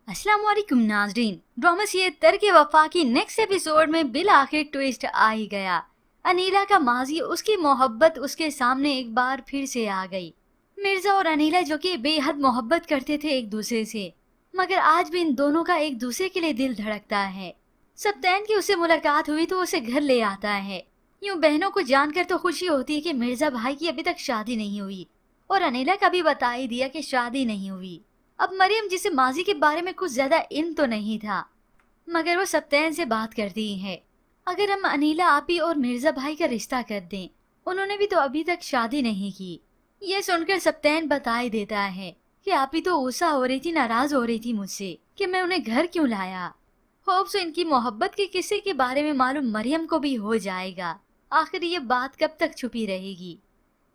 अस्सलाम वालेकुम नाजरीन। ड्रामा ये तर्क वफा की नेक्स्ट एपिसोड में बिल आखिर ट्विस्ट आ ही गया। अनीला का माजी, उसकी मोहब्बत उसके सामने एक बार फिर से आ गई। मिर्जा और अनीला जो कि बेहद मोहब्बत करते थे एक दूसरे से, मगर आज भी इन दोनों का एक दूसरे के लिए दिल धड़कता है। सप्तैन की उससे मुलाकात हुई तो उसे घर ले आता है। यूं बहनों को जानकर तो खुशी होती है कि मिर्जा भाई की अभी तक शादी नहीं हुई, और अनीला का भी बता ही दिया कि शादी नहीं हुई। अब मरियम, जिसे माजी के बारे में कुछ ज्यादा इल्म तो नहीं था, मगर वो सप्तैन से बात करती है। अगर हम अनीला आपी और मिर्जा भाई का रिश्ता कर दें, उन्होंने भी तो अभी तक शादी नहीं की। ये सुनकर सप्तैन बता ही देता है कि आपी तो गुस्सा हो रही थी, नाराज हो रही थी मुझसे कि मैं उन्हें घर क्यों लाया। होप सो इनकी मोहब्बत के किस्से के बारे में मालूम मरियम को भी हो जाएगा। आखिर ये बात कब तक छुपी रहेगी।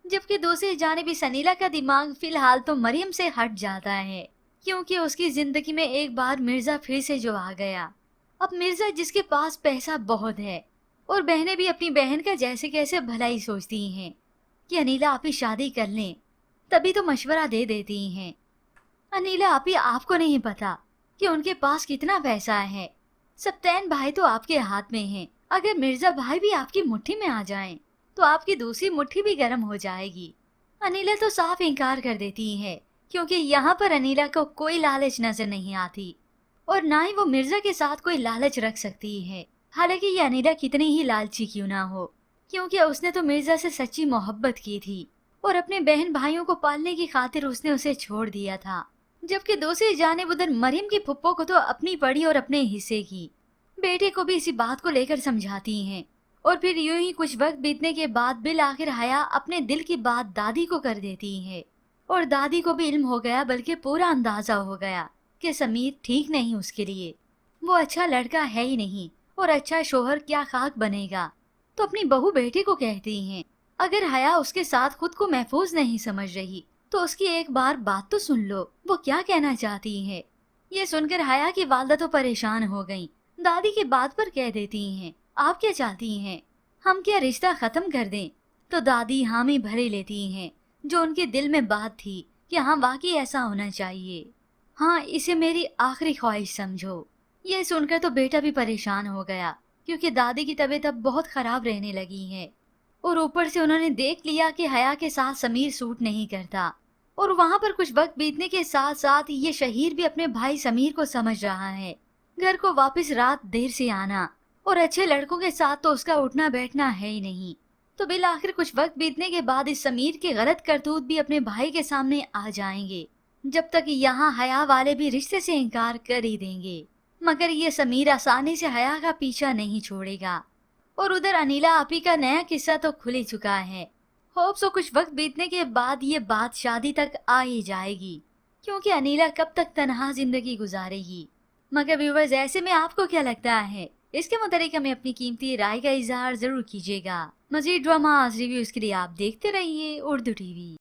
जबकि दूसरी जानिब सनीला का दिमाग फिलहाल तो मरियम से हट जाता है, क्योंकि उसकी जिंदगी में एक बार मिर्जा फिर से जो आ गया। अब मिर्जा जिसके पास पैसा बहुत है, और बहनें भी अपनी बहन का जैसे कैसे भलाई सोचती हैं कि अनीला आप ही शादी कर लें, तभी तो मशवरा दे देती हैं। अनीला आप ही, आपको नहीं पता कि उनके पास कितना पैसा है। सप्तैन भाई तो आपके हाथ में है। अगर मिर्जा भाई भी आपकी मुट्ठी में आ जाएं, तो आपकी दूसरी मुट्ठी भी गर्म हो जाएगी। अनीला तो साफ इनकार कर देती है, क्योंकि यहाँ पर अनीला को कोई लालच नजर नहीं आती, और ना ही वो मिर्जा के साथ कोई लालच रख सकती है। हालांकि ये अनीला कितनी ही लालची क्यों ना हो, क्योंकि उसने तो मिर्जा से सच्ची मोहब्बत की थी, और अपने बहन भाइयों को पालने की खातिर उसने उसे छोड़ दिया था। जबकि दूसरी जानिब उधर मरियम की फुप्पो को तो अपनी पड़ी और अपने हिस्से की। बेटे को भी इसी बात को लेकर समझाती हैं, और फिर यूं ही कुछ वक्त बीतने के बाद बिल आखिर हया अपने दिल की बात दादी को कर देती है। और दादी को भी इल्म हो गया, बल्कि पूरा अंदाजा हो गया कि समीर ठीक नहीं उसके लिए। वो अच्छा लड़का है ही नहीं, और अच्छा शोहर क्या खाक बनेगा। तो अपनी बहू बेटे को कहती हैं, अगर हया उसके साथ खुद को महफूज नहीं समझ रही, तो उसकी एक बार बात तो सुन लो, वो क्या कहना चाहती है। ये सुनकर हया की वालदा तो परेशान हो गई। दादी की बात पर कह देती हैं, आप क्या चाहती हैं, हम क्या रिश्ता खत्म कर दें। तो दादी हामी भरे लेती हैं, जो उनके दिल में बात थी कि हाँ वाकई ऐसा होना चाहिए। हाँ, इसे मेरी आखिरी ख्वाहिश समझो। ये सुनकर तो बेटा भी परेशान हो गया, क्योंकि दादी की तबीयत अब बहुत खराब रहने लगी है, और ऊपर से उन्होंने देख लिया कि हया के साथ समीर सूट नहीं करता। और वहाँ पर कुछ वक्त बीतने के साथ साथ ये शहीर भी अपने भाई समीर को समझ रहा है। घर को वापस रात देर से आना, और अच्छे लड़कों के साथ तो उसका उठना बैठना है ही नहीं। तो बिल आखिर कुछ वक्त बीतने के बाद इस समीर के गलत करतूत भी अपने भाई के सामने आ जाएंगे, जब तक यहाँ हया वाले भी रिश्ते से इनकार कर ही देंगे। मगर ये समीर आसानी से हया का पीछा नहीं छोड़ेगा। और उधर अनीला आपी का नया किस्सा तो खुल ही चुका है। होप सो कुछ वक्त बीतने के बाद ये बात शादी तक आ ही जाएगी, क्योंकि अनीला कब तक तनहा जिंदगी गुजारेगी। मगर व्यूवर्स, ऐसे में आपको क्या लगता है, इसके मुताबिक हमें अपनी कीमती राय का इजहार जरूर कीजिएगा। मजीद ड्रामा रिव्यूज के लिए आप देखते रहिए उर्दू टीवी।